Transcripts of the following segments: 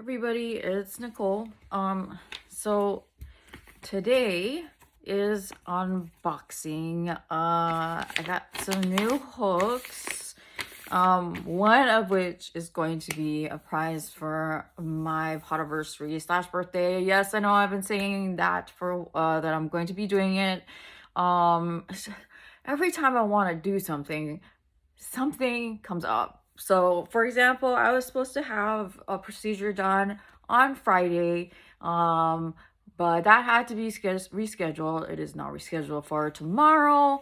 everybody, it's Nicole. So today is unboxing. I got some new hooks. One of which is going to be a prize for my potiversary / birthday. Yes, I know I've been saying that for that I'm going to be doing it. Every time I want to do something comes up. So for example, I was supposed to have a procedure done on Friday, but that had to be rescheduled. It is now rescheduled for tomorrow.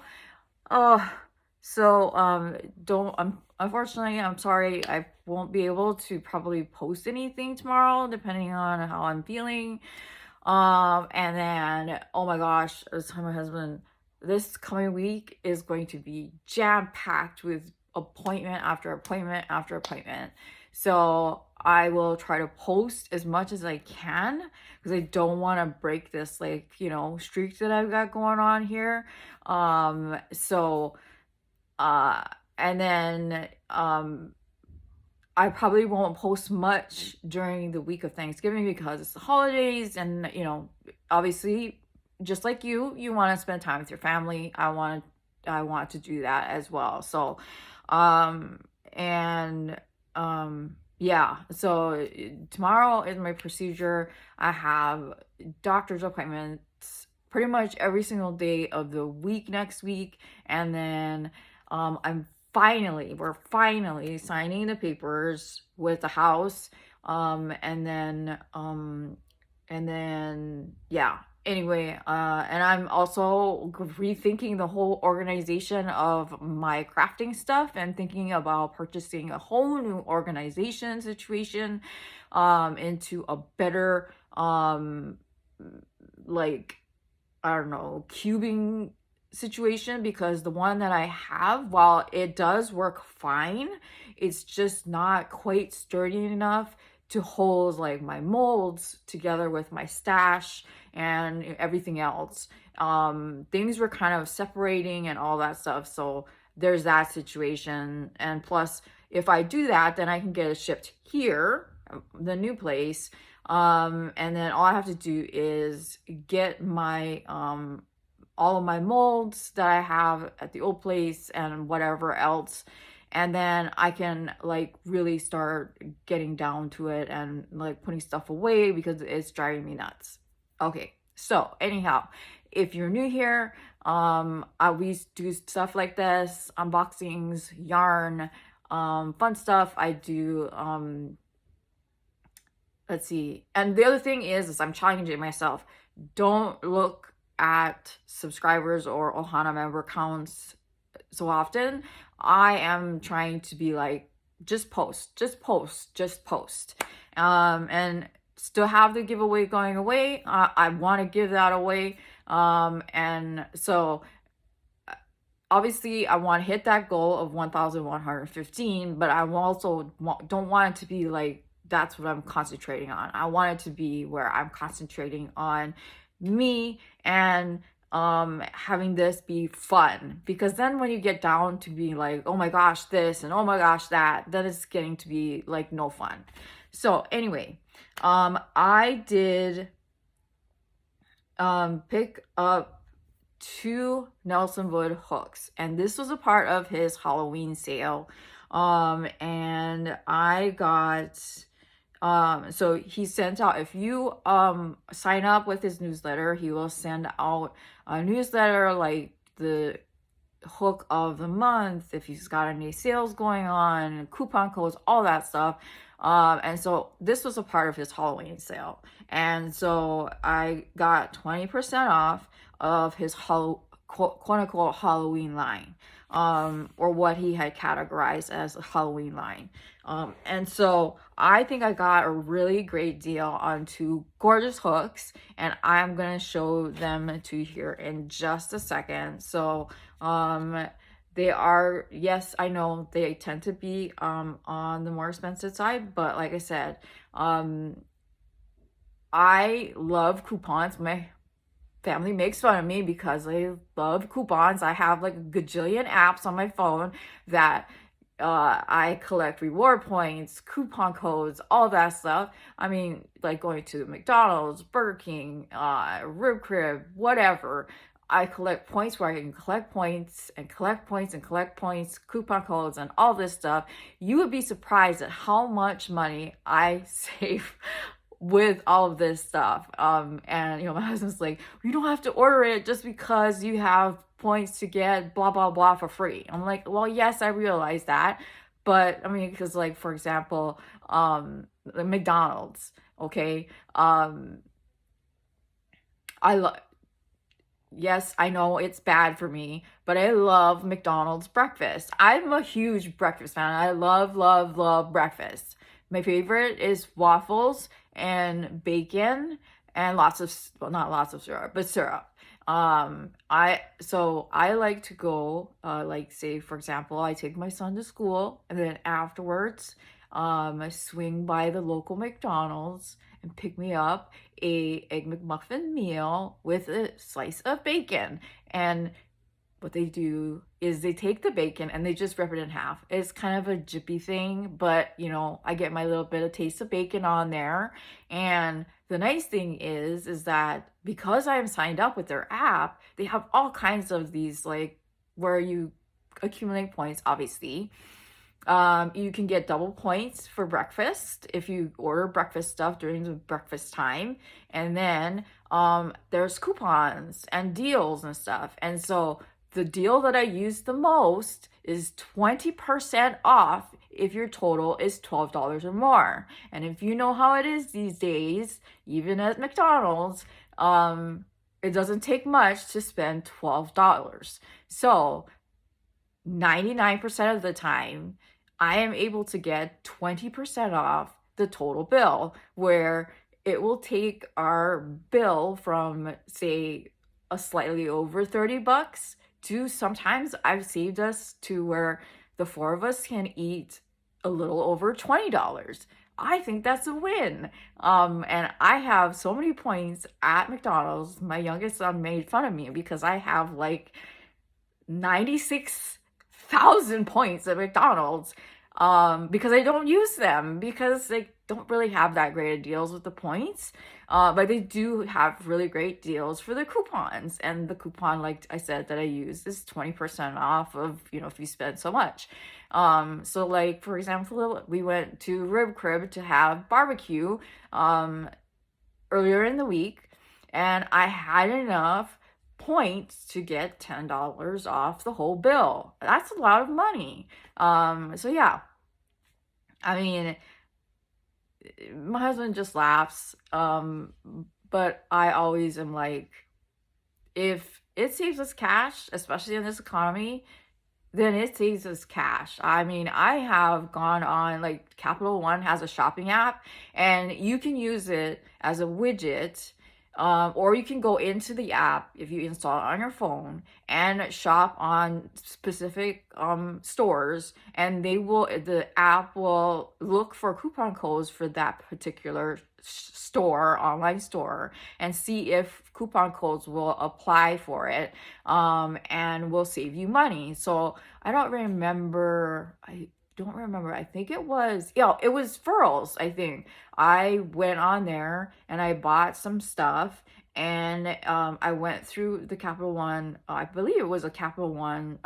Unfortunately, I'm sorry, I won't be able to probably post anything tomorrow depending on how I'm feeling. And then, oh my gosh, I was telling my husband, this coming week is going to be jam-packed with appointment after appointment after appointment. So I will try to post as much as I can because I don't want to break this streak that I've got going on here. And then I probably won't post much during the week of Thanksgiving because it's the holidays, and obviously, just like you want to spend time with your family. I want to do that as well. So yeah, so tomorrow is my procedure. I have doctor's appointments pretty much every single day of the week next week, and then we're finally signing the papers with the house, and then yeah. Anyway, and I'm also rethinking the whole organization of my crafting stuff and thinking about purchasing a whole new organization situation into a better I don't know, cubing situation, because the one that I have, while it does work fine, it's just not quite sturdy enough to hold like my molds together with my stash and everything else. Things were kind of separating and all that stuff. So there's that situation. And plus, if I do that, then I can get it shipped here, the new place. And then all I have to do is get my all of my molds that I have at the old place and whatever else, and then I can really start getting down to it and putting stuff away because it's driving me nuts. Okay, so anyhow, if you're new here, I always do stuff like this, unboxings, yarn, fun stuff. I do let's see, and the other thing is I'm challenging myself. Don't look at subscribers or Ohana member counts so often. I am trying to be just post, and still have the giveaway going away. I want to give that away, and so obviously I want to hit that goal of 1,115, but I also don't want it to be that's what I'm concentrating on. I want it to be where I'm concentrating on me and having this be fun, because then when you get down to being oh my gosh this and oh my gosh that, then it's getting to be no fun. So anyway, I did pick up 2 Nelsonwood hooks, and this was a part of his Halloween sale, and I got so he sent out, if you sign up with his newsletter, he will send out a newsletter the hook of the month, if he's got any sales going on, coupon codes, all that stuff. And so this was a part of his Halloween sale, and so I got 20% off of his quote unquote Halloween line, or what he had categorized as a Halloween line. And so I think I got a really great deal on 2 gorgeous hooks, and I'm gonna show them to you here in just a second. So they are, yes, I know they tend to be on the more expensive side, but like I said, I love coupons. My family makes fun of me because I love coupons. I have a gajillion apps on my phone that I collect reward points, coupon codes, all that stuff. I mean, like going to McDonald's, Burger King, Rib Crib, whatever. I collect points where I can collect points and collect points and collect points, coupon codes, and all this stuff. You would be surprised at how much money I save with all of this stuff. And my husband's like, you don't have to order it just because you have points to get blah blah blah for free. I'm like, well, yes, I realize that, but I mean, because like for example, the McDonald's, okay, I love. Yes, I know it's bad for me, but I love McDonald's breakfast. I'm a huge breakfast fan. I love, love, love breakfast. My favorite is waffles and bacon and lots of, well, not lots of syrup, but syrup. I like to go, like say for example, I take my son to school and then afterwards, I swing by the local McDonald's and pick me up a Egg McMuffin meal with a slice of bacon. And what they do is they take the bacon and they just rip it in half. It's kind of a jippy thing, but I get my little bit of taste of bacon on there. And the nice thing is that because I am signed up with their app, they have all kinds of these, like, where you accumulate points, obviously. You can get double points for breakfast if you order breakfast stuff during the breakfast time. And then there's coupons and deals and stuff. And so the deal that I use the most is 20% off if your total is $12 or more. And if you know how it is these days, even at McDonald's, it doesn't take much to spend $12. So 99% of the time, I am able to get 20% off the total bill, where it will take our bill from, say, a slightly over $30 to sometimes I've saved us to where the four of us can eat a little over $20. I think that's a win. And I have so many points at McDonald's. My youngest son made fun of me because I have like 96,000 points at McDonald's, because I don't use them because they don't really have that great of deals with the points. But they do have really great deals for the coupons, and the coupon, like I said, that I use is 20% off of, if you spend so much. So like, for example, we went to Rib Crib to have barbecue, earlier in the week, and I had enough points to get $10 off the whole bill. That's a lot of money. So yeah, I mean, my husband just laughs, but I always am like, if it saves us cash, especially in this economy, then it saves us cash. I mean, I have gone on, like, Capital One has a shopping app, and you can use it as a widget, or you can go into the app if you install it on your phone and shop on specific stores, and the app will look for coupon codes for that particular store, online store, and see if coupon codes will apply for it, and will save you money. So I don't remember. I think it was Furls. I think I went on there and I bought some stuff, and I went through the Capital One, I believe it was a Capital One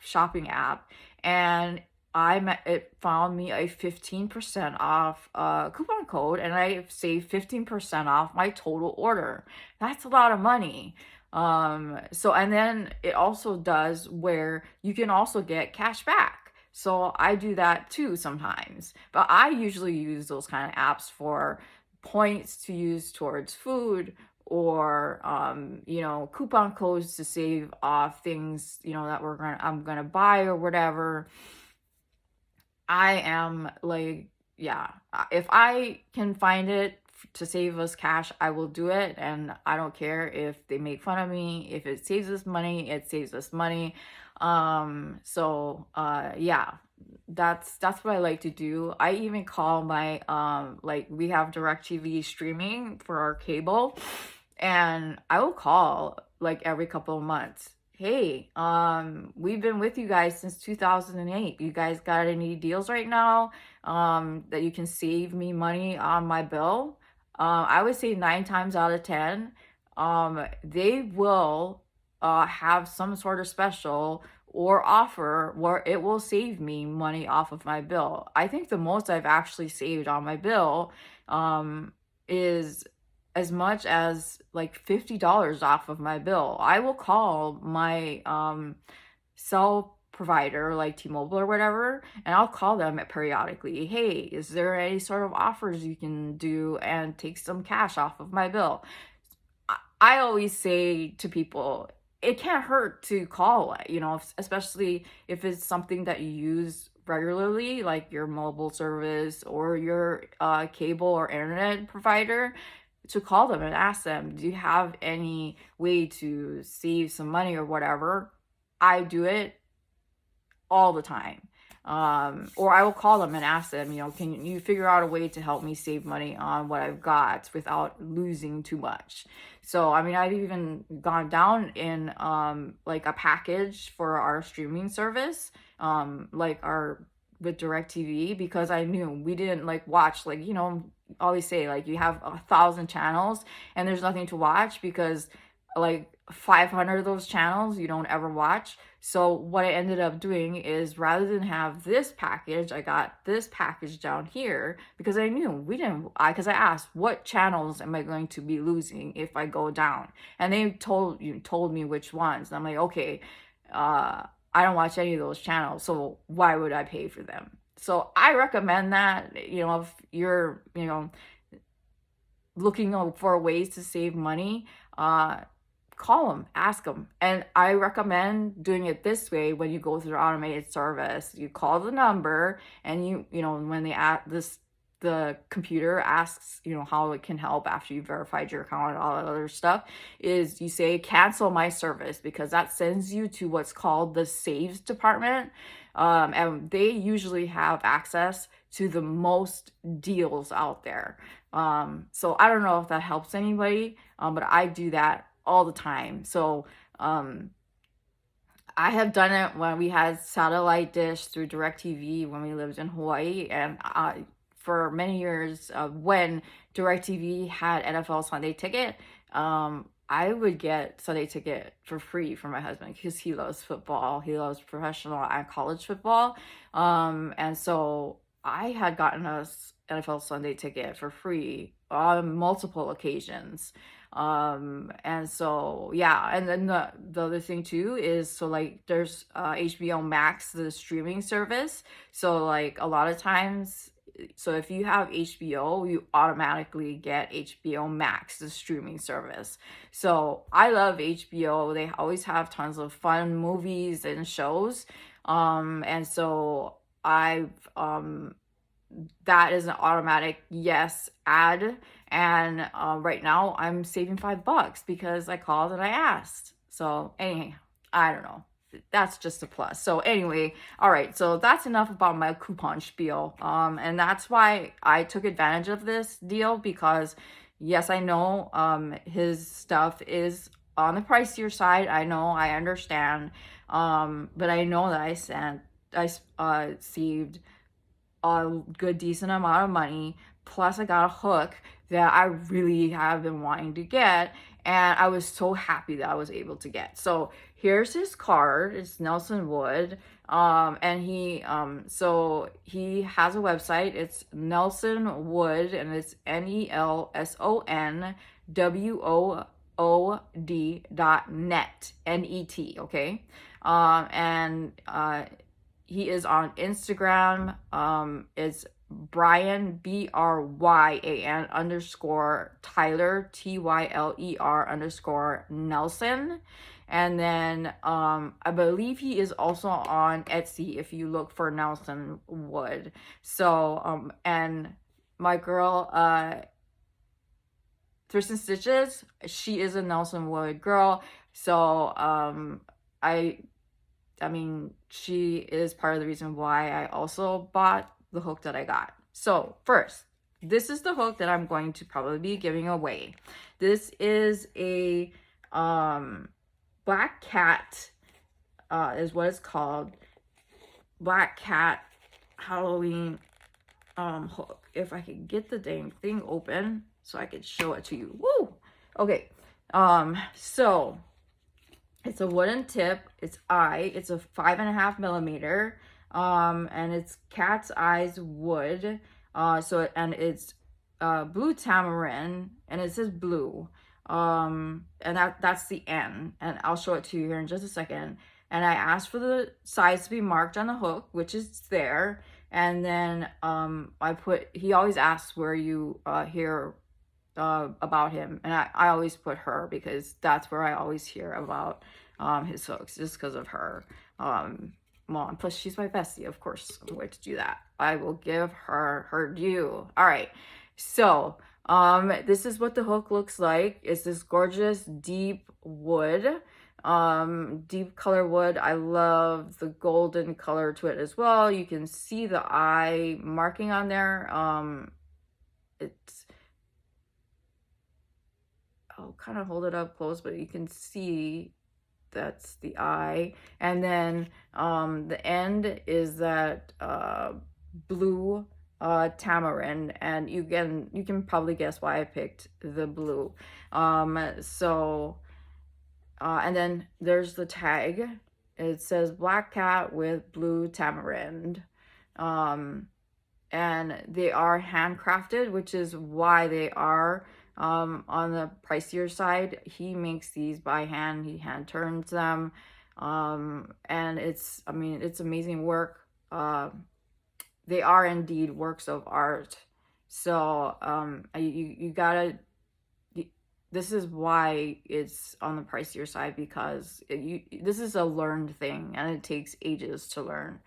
shopping app, and it found me a 15% off coupon code, and I saved 15% off my total order. That's a lot of money. So, and then it also does where you can also get cash back. So I do that too sometimes, but I usually use those kind of apps for points to use towards food, or coupon codes to save off things that I'm gonna buy or whatever. I am like, yeah, if I can find it to save us cash, I will do it, and I don't care if they make fun of me. If it saves us money, it saves us money. Yeah, that's what I like to do. I even call my like, we have DirecTV streaming for our cable, and I will call like every couple of months hey, we've been with you guys since 2008. You guys got any deals right now that you can save me money on my bill? I would say 9 times out of 10, they will have some sort of special or offer where it will save me money off of my bill. I think the most I've actually saved on my bill is as much as like $50 off of my bill. I will call my cell provider like T-Mobile or whatever, and I'll call them periodically. Hey, is there any sort of offers you can do and take some cash off of my bill? I always say to people, it can't hurt to call, especially if it's something that you use regularly, like your mobile service or your cable or internet provider, to call them and ask them, do you have any way to save some money or whatever? I do it all the time. Or I will call them and ask them, can you figure out a way to help me save money on what I've got without losing too much? So, I mean, I've even gone down in like a package for our streaming service, like our with DirecTV, because I knew we didn't like watch, like, always say like you have 1,000 channels and there's nothing to watch because like 500 of those channels you don't ever watch. So what I ended up doing is, rather than have this package, I got this package down here because I knew because I asked, what channels am I going to be losing if I go down? And they told me which ones. And I'm like, okay, I don't watch any of those channels, so why would I pay for them? So I recommend that, if you're, looking for ways to save money, call them, ask them. And I recommend doing it this way. When you go through the automated service, you call the number and when they ask this, the computer asks, how it can help after you verified your account and all that other stuff, is you say, cancel my service, because that sends you to what's called the saves department. And they usually have access to the most deals out there. So I don't know if that helps anybody, but I do that all the time. So I have done it when we had satellite dish through DirecTV when we lived in Hawaii, and for many years, when DirecTV had NFL Sunday Ticket, I would get Sunday Ticket for free for my husband because he loves football. He loves professional and college football. And so I had gotten us NFL Sunday Ticket for free on multiple occasions. And so, yeah. And then the other thing too is, so like there's HBO Max, the streaming service. So like a lot of times, so if you have HBO, you automatically get HBO Max, the streaming service. So I love HBO. They always have tons of fun movies and shows. And so I've that is an automatic yes add. And right now I'm saving $5 because I called and I asked. So anyway, I don't know. That's just a plus. So anyway, all right, so that's enough about my coupon spiel. And that's why I took advantage of this deal, because yes, I know his stuff is on the pricier side. I know, I understand. But I know that I saved a good decent amount of money. Plus I got a hook that I really have been wanting to get, and I was so happy that I was able to get. So here's his card. It's Nelsonwood. And he so he has a website. It's Nelsonwood, and it's NELSONWOOD.net, NET, okay? And he is on Instagram. It's Bryan, BRYAN _ Tyler, TYLER _ Nelson. And then I believe he is also on Etsy if you look for Nelsonwood. So and my girl Tristan Stitches, she is a Nelsonwood girl. So I mean, she is part of the reason why I also bought the hook that I got. So first, this is the hook that I'm going to probably be giving away. This is a Black Cat is what it's called. Black Cat Halloween hook. If I could get the dang thing open so I could show it to you. Woo! Okay. So it's a wooden tip. It's a 5.5 millimeter. And it's cat's eyes wood. And it's blue tamarind, and it says blue. And that's the N, and I'll show it to you here in just a second. And I asked for the size to be marked on the hook, which is there. And then he always asks where you hear about him, and I always put her, because that's where I always hear about his hooks, just because of her. Well, and plus she's my bestie, of course I'm going to do that. I will give her her due. All right, so this is what the hook looks like. It's this gorgeous deep wood, deep color wood. I love the golden color to it as well. You can see the eye marking on there. I'll kind of hold it up close, but you can see that's the eye. And then the end is that blue tamarind, and you can probably guess why I picked the blue. And then there's the tag. It says Black Cat with blue tamarind. And they are handcrafted, which is why they are on the pricier side. He makes these by hand. He hand turns them. And it's amazing work. They are indeed works of art. So you gotta, this is why it's on the pricier side, because this is a learned thing, and it takes ages to learn.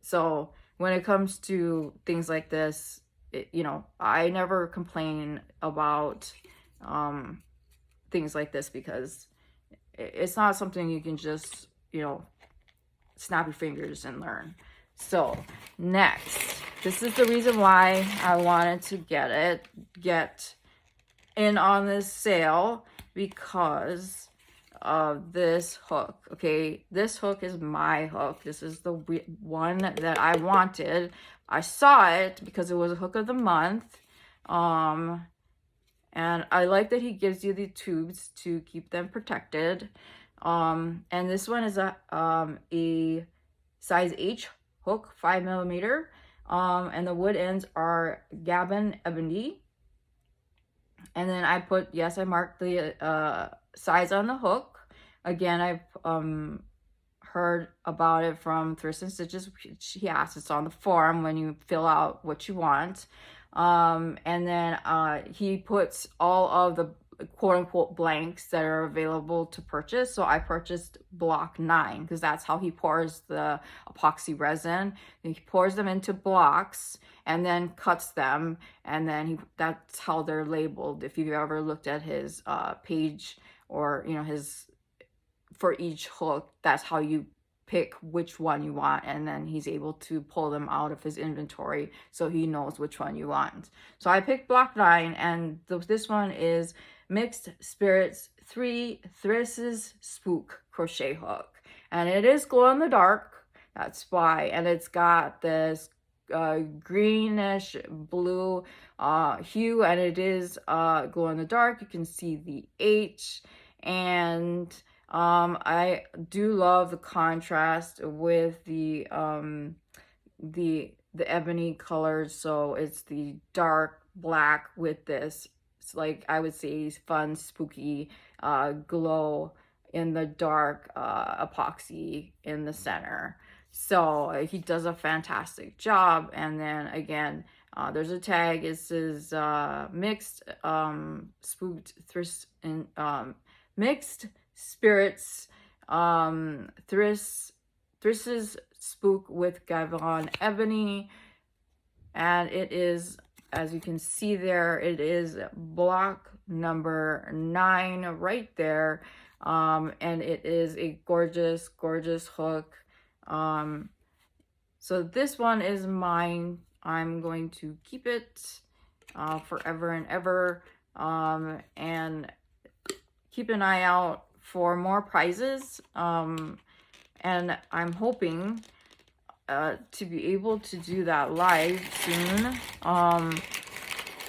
So when it comes to things like this, I never complain about things like this, because it's not something you can just, snap your fingers and learn. So next, this is the reason why I wanted to get in on this sale, because of this hook. Okay, this hook is my hook. This is the one that I wanted. I saw it because it was a hook of the month. And I like that he gives you the tubes to keep them protected. And this one is a size H hook, 5 millimeter. And the wood ends are Gabon ebony. And then I marked the size on the hook. Again, I've heard about it from Thrift and Stitches. He asks, it's on the form when you fill out what you want. And then he puts all of the quote-unquote blanks that are available to purchase. So I purchased block 9, because that's how he pours the epoxy resin. He pours them into blocks and then cuts them, and then that's how they're labeled. If you've ever looked at his page, or his, for each hook, that's how you pick which one you want, and then he's able to pull them out of his inventory so he knows which one you want. So I picked block 9, and this one is Mixed Spirits 3 Thris's Spook crochet hook, and it is glow in the dark. That's why. And it's got this greenish blue hue, and it is glow in the dark. You can see the H, and I do love the contrast with the ebony colors. So it's the dark black with this, it's like, I would say, fun, spooky glow in the dark epoxy in the center. So he does a fantastic job. And then again, there's a tag. It says mixed spooked thrift and mixed spirits Thris's spook with Gavon ebony. And it is, as you can see there, it is block number 9 right there. And it is a gorgeous, gorgeous hook. So this one is mine. I'm going to keep it forever and ever. And keep an eye out for more prizes. And I'm hoping to be able to do that live soon.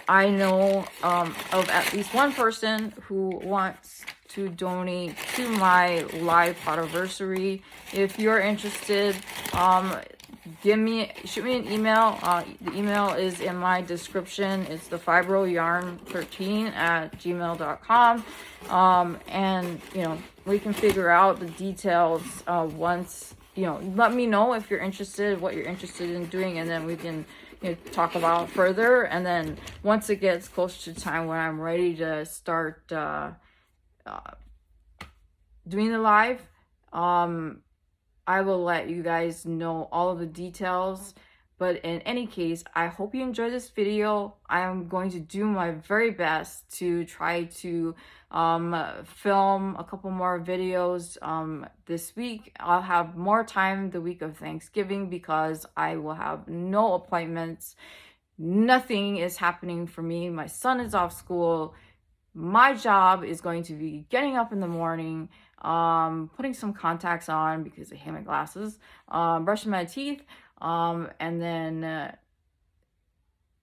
I know of at least one person who wants to donate to my live photoversary. If you're interested, shoot me an email. The email is in my description. It's the fibrosyarn13@gmail.com. And you know, we can figure out the details once, you know, let me know if you're interested, what you're interested in doing, and then we can, you know, talk about further. And then once it gets closer to time when I'm ready to start doing the live, I will let you guys know all of the details. But in any case, I hope you enjoyed this video. I am going to do my very best to try to film a couple more videos this week. I'll have more time the week of Thanksgiving because I will have no appointments. Nothing is happening for me. My son is off school. My job is going to be getting up in the morning, putting some contacts on because I hate my glasses, brushing my teeth, and then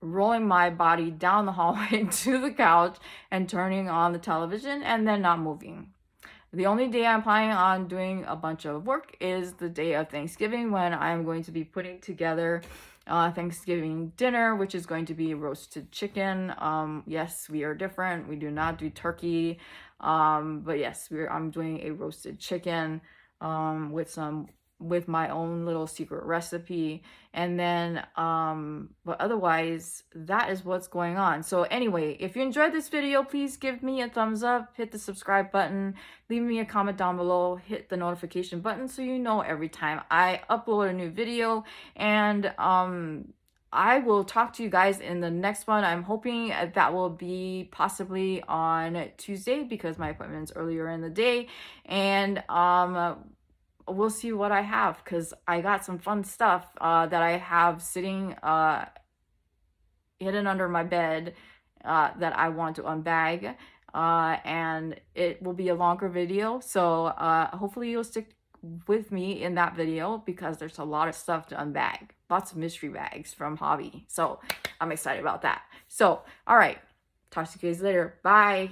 rolling my body down the hallway to the couch and turning on the television and then not moving. The only day I'm planning on doing a bunch of work is the day of Thanksgiving, when I'm going to be putting together Thanksgiving dinner, which is going to be roasted chicken. Yes, we are different. We do not do turkey. But yes, I'm doing a roasted chicken with my own little secret recipe. And then but otherwise, that is what's going on. So anyway, if you enjoyed this video, please give me a thumbs up, hit the subscribe button, leave me a comment down below, hit the notification button so you know every time I upload a new video. And I will talk to you guys in the next one. I'm hoping that will be possibly on Tuesday because my appointment is earlier in the day. And we'll see what I have, because I got some fun stuff that I have sitting hidden under my bed that I want to unbag, and it will be a longer video, so hopefully you'll stick with me in that video because there's a lot of stuff to unbag, lots of mystery bags from Hobby, so I'm excited about that. So all right, talk to you guys later. Bye.